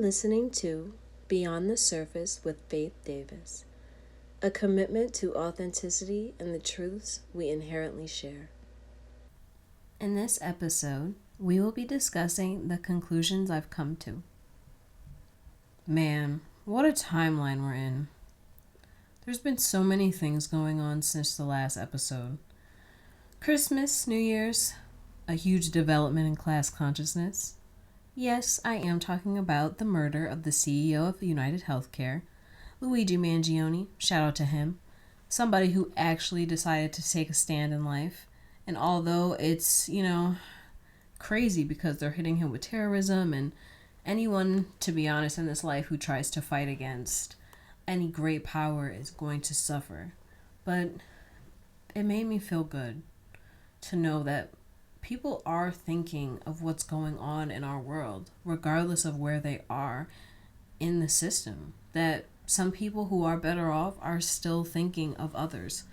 listening to Beyond the Surface with Faith Davis, a commitment to authenticity and the truths we inherently share. In this episode, we will be discussing the conclusions I've come to. Man, what a timeline we're in. There's been so many things going on since the last episode. Christmas, New Year's, a huge development in class consciousness. Yes, I am talking about the murder of the CEO of United Healthcare, Luigi Mangione, shout out to him, somebody who actually decided to take a stand in life. And although it's, crazy because they're hitting him with terrorism and anyone, to be honest, in this life who tries to fight against any great power is going to suffer. But it made me feel good to know that people are thinking of what's going on in our world, regardless of where they are in the system. That some people who are better off are still thinking of others.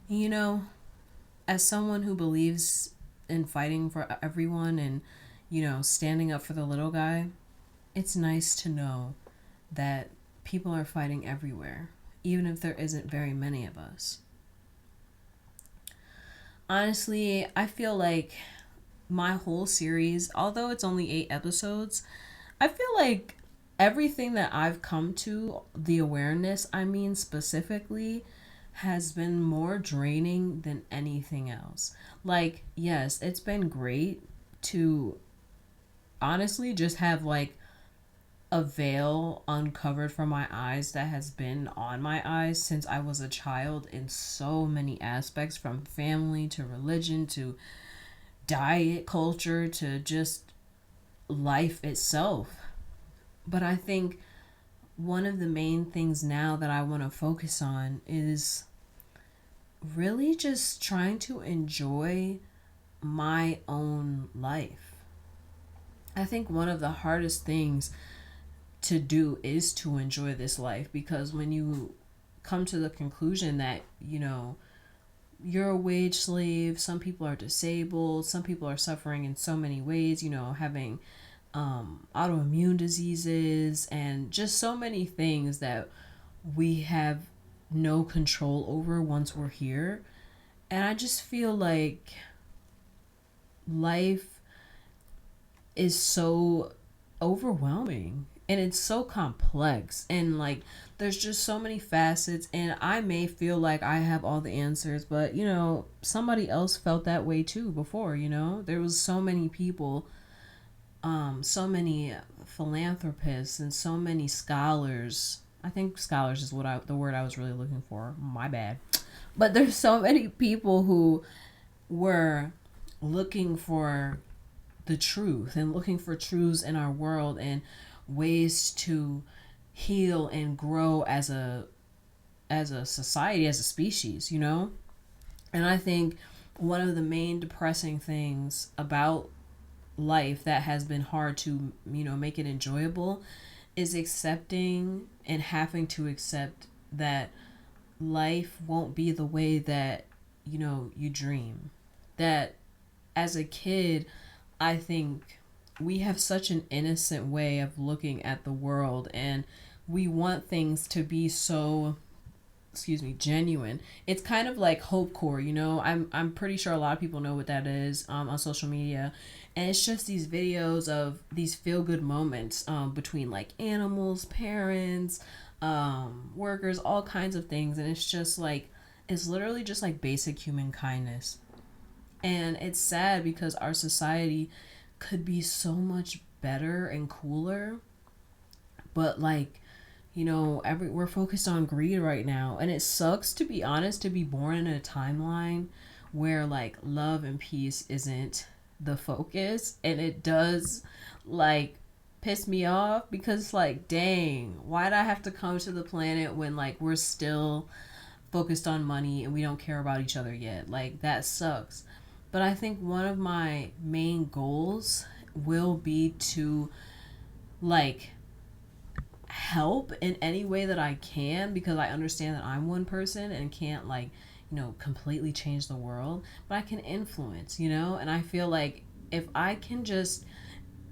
As someone who believes in fighting for everyone and, standing up for the little guy, it's nice to know that people are fighting everywhere, even if there isn't very many of us. Honestly, I feel like my whole series, although it's only 8 episodes, I feel like everything that I've come to, the awareness, specifically, has been more draining than anything else. Like, yes, it's been great to honestly just have a veil uncovered from my eyes that has been on my eyes since I was a child in so many aspects, from family to religion to diet culture to just life itself. But I think one of the main things now that I want to focus on is really just trying to enjoy my own life. I think one of the hardest things to do is to enjoy this life, because when you come to the conclusion that, you're a wage slave, some people are disabled, some people are suffering in so many ways, having autoimmune diseases and just so many things that we have no control over once we're here. And I just feel like life is so overwhelming and it's so complex, and there's just so many facets, and I may feel like I have all the answers, but somebody else felt that way too before. There was so many people, so many philanthropists and so many scholars. I think scholars is the word I was really looking for. My bad. But there's so many people who were looking for the truth and looking for truths in our world and ways to heal and grow as a society, as a species, And I think one of the main depressing things about life that has been hard to, make it enjoyable is accepting and having to accept that life won't be the way that, you dream. That as a kid, I think we have such an innocent way of looking at the world, and we want things to be so, genuine. It's kind of like hopecore, I'm pretty sure a lot of people know what that is on social media, and it's just these videos of these feel-good moments between animals, parents, workers, all kinds of things, and it's just it's literally just basic human kindness. And it's sad because our society could be so much better and cooler, but we're focused on greed right now, and it sucks, to be honest, to be born in a timeline where love and peace isn't the focus. And it does piss me off, because dang, why'd I have to come to the planet when we're still focused on money and we don't care about each other yet? That sucks. But I think one of my main goals will be to help in any way that I can, because I understand that I'm one person and can't completely change the world, but I can influence, and I feel like if I can just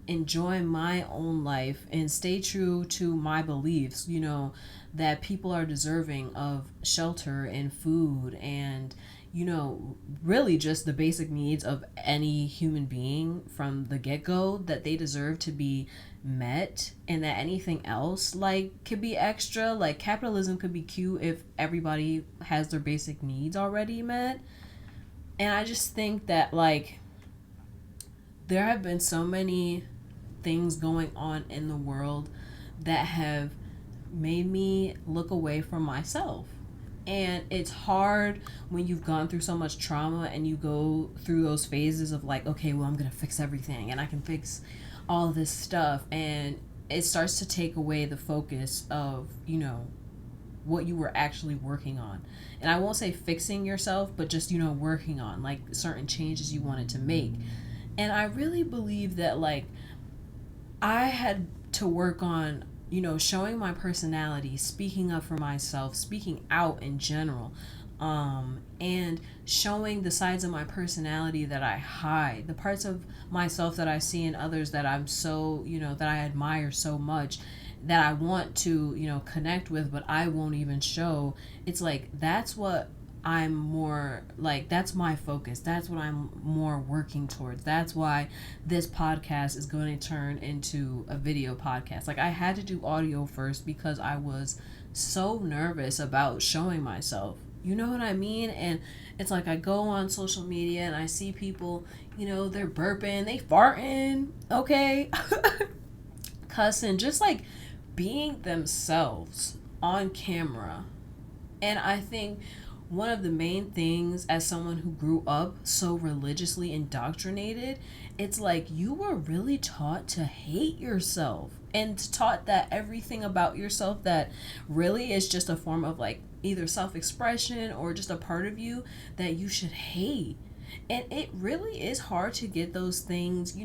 enjoy my own life and stay true to my beliefs, that people are deserving of shelter and food and, really just the basic needs of any human being from the get go, that they deserve to be met, and that anything else like could be extra. Like capitalism could be cute if everybody has their basic needs already met. And I just think that like there have been so many things going on in the world that have made me look away from myself. And it's hard when you've gone through so much trauma and you go through those phases of like, okay, well, I'm going to fix everything and I can fix all this stuff. And it starts to take away the focus of, what you were actually working on. And I won't say fixing yourself, but just, working on like certain changes you wanted to make. And I really believe that like I had to work on, showing my personality, speaking up for myself, speaking out in general, and showing the sides of my personality that I hide, the parts of myself that I see in others that I'm so, that I admire so much, that I want to, connect with, but I won't even show. It's like, that's what I'm more like, that's my focus. That's what I'm more working towards. That's why this podcast is going to turn into a video podcast. Like I had to do audio first because I was so nervous about showing myself. You know what I mean? And it's like I go on social media and I see people, they're burping, they farting, okay? Cussing, just like being themselves on camera. And I think one of the main things, as someone who grew up so religiously indoctrinated, it's like you were really taught to hate yourself and taught that everything about yourself that really is just a form of like either self-expression or just a part of you that you should hate. And it really is hard to get those things,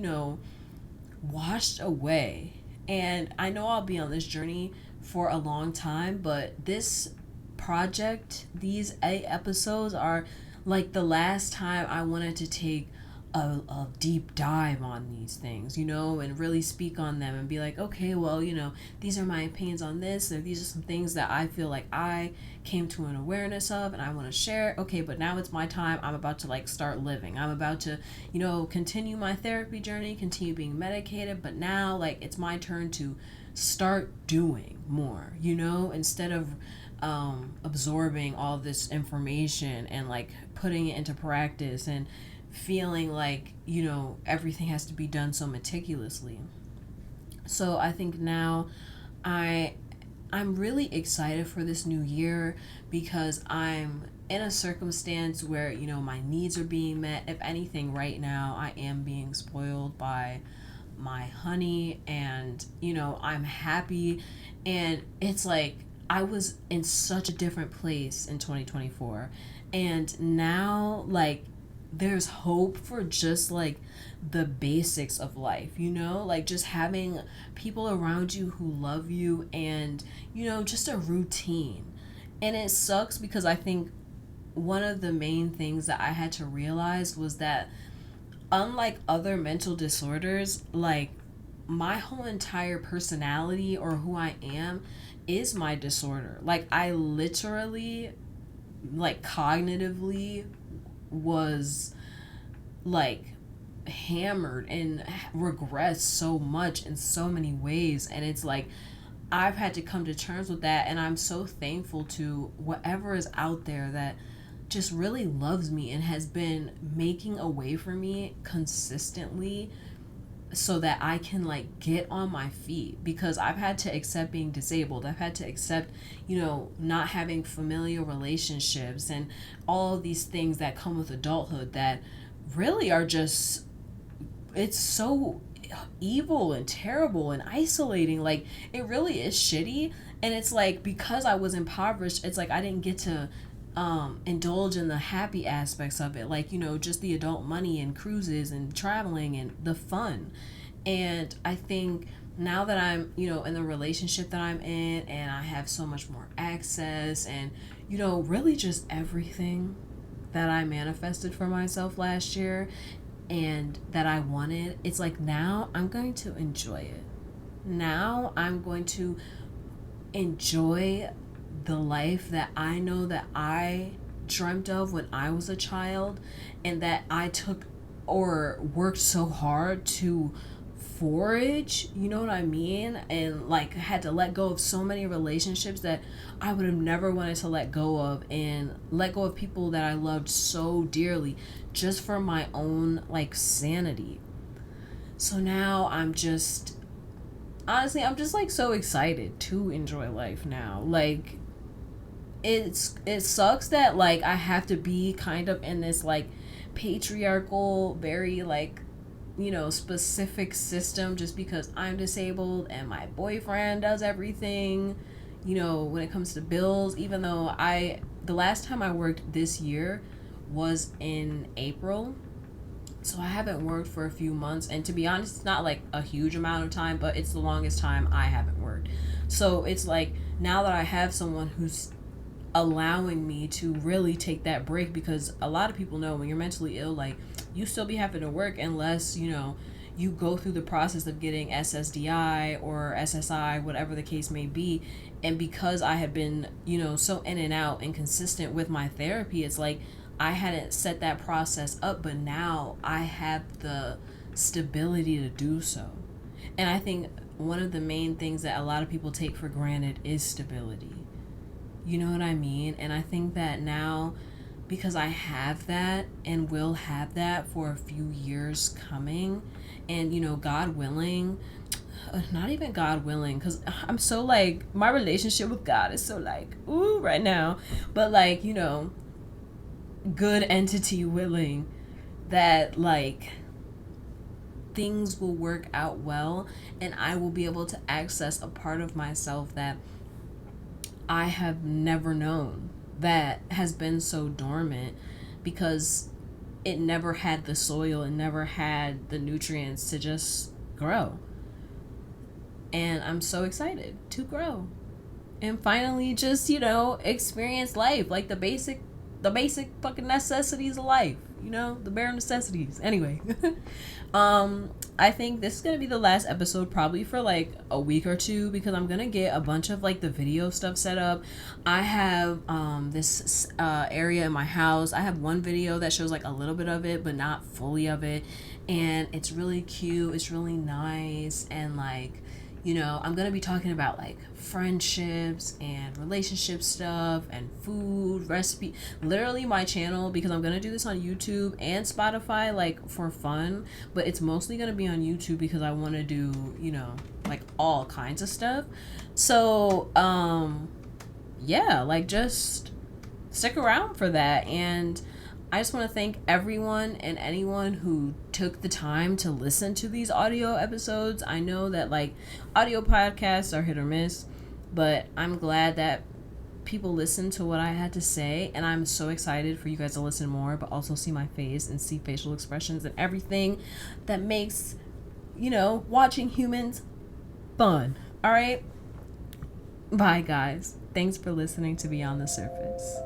washed away. And I know I'll be on this journey for a long time, but this project, these 8 episodes are like the last time I wanted to take a deep dive on these things, and really speak on them and be like, okay, well, these are my opinions on this, or these are some things that I feel like I came to an awareness of and I want to share. Okay, but now it's my time. I'm about to like start living. I'm about to, continue my therapy journey, continue being medicated, but now like it's my turn to start doing more, instead of absorbing all this information and like putting it into practice and feeling like everything has to be done so meticulously. So I think now I'm really excited for this new year because I'm in a circumstance where my needs are being met. If anything, right now I am being spoiled by my honey, and I'm happy. And it's like I was in such a different place in 2024, and now like there's hope for just like the basics of life, like just having people around you who love you and just a routine. And it sucks because I think one of the main things that I had to realize was that unlike other mental disorders, like my whole entire personality or who I am is my disorder. Like I literally, like cognitively was like hammered and regressed so much in so many ways. And it's like I've had to come to terms with that, and I'm so thankful to whatever is out there that just really loves me and has been making a way for me consistently so that I can like get on my feet, because I've had to accept being disabled. I've had to accept, not having familial relationships and all of these things that come with adulthood that really are just, it's so evil and terrible and isolating. Like it really is shitty. And it's like because I was impoverished, it's like I didn't get to indulge in the happy aspects of it, like just the adult money and cruises and traveling and the fun. And I think now that I'm in the relationship that I'm in, and I have so much more access, and really just everything that I manifested for myself last year, and that I wanted, it's like now I'm going to enjoy it. Now I'm going to enjoy the life that I know that I dreamt of when I was a child, and that I took or worked so hard to forage, you know what I mean? And like had to let go of so many relationships that I would have never wanted to let go of, and let go of people that I loved so dearly just for my own like sanity. So now I'm just honestly, I'm just like so excited to enjoy life now. Like it sucks that like I have to be kind of in this like patriarchal, very like, you know, specific system just because I'm disabled and my boyfriend does everything, you know, when it comes to bills, even though the last time I worked this year was in April. So I haven't worked for a few months, and to be honest, it's not like a huge amount of time, but it's the longest time I haven't worked. So it's like now that I have someone who's allowing me to really take that break, because a lot of people know when you're mentally ill, like you still be having to work unless, you know, you go through the process of getting SSDI or SSI, whatever the case may be. And because I had been, you know, so in and out and consistent with my therapy, it's like I hadn't set that process up, but now I have the stability to do so. And I think one of the main things that a lot of people take for granted is stability. You know what I mean? And I think that now, because I have that and will have that for a few years coming, and, you know, God willing, not even God willing, because I'm so like, my relationship with God is so like, ooh, right now. But like, you know, good entity willing, that like things will work out well and I will be able to access a part of myself that I have never known, that has been so dormant because it never had the soil and never had the nutrients to just grow. And I'm so excited to grow and finally just, you know, experience life, like the basic fucking necessities of life, you know, the bare necessities. Anyway, I think this is gonna be the last episode probably for like a week or two, because I'm gonna get a bunch of like the video stuff set up. I have this area in my house. I have one video that shows like a little bit of it but not fully of it, and it's really cute, it's really nice, and like, you know, I'm gonna be talking about like friendships and relationship stuff and food, recipe. Literally my channel, because I'm gonna do this on YouTube and Spotify like for fun, but it's mostly gonna be on YouTube because I wanna do, you know, like all kinds of stuff. So yeah, like just stick around for that. And I just want to thank everyone and anyone who took the time to listen to these audio episodes. I know that like audio podcasts are hit or miss, but I'm glad that people listen to what I had to say, and I'm so excited for you guys to listen more, but also see my face and see facial expressions and everything that makes, you know, watching humans fun. All right? Bye, guys. Thanks for listening to Beyond the Surface.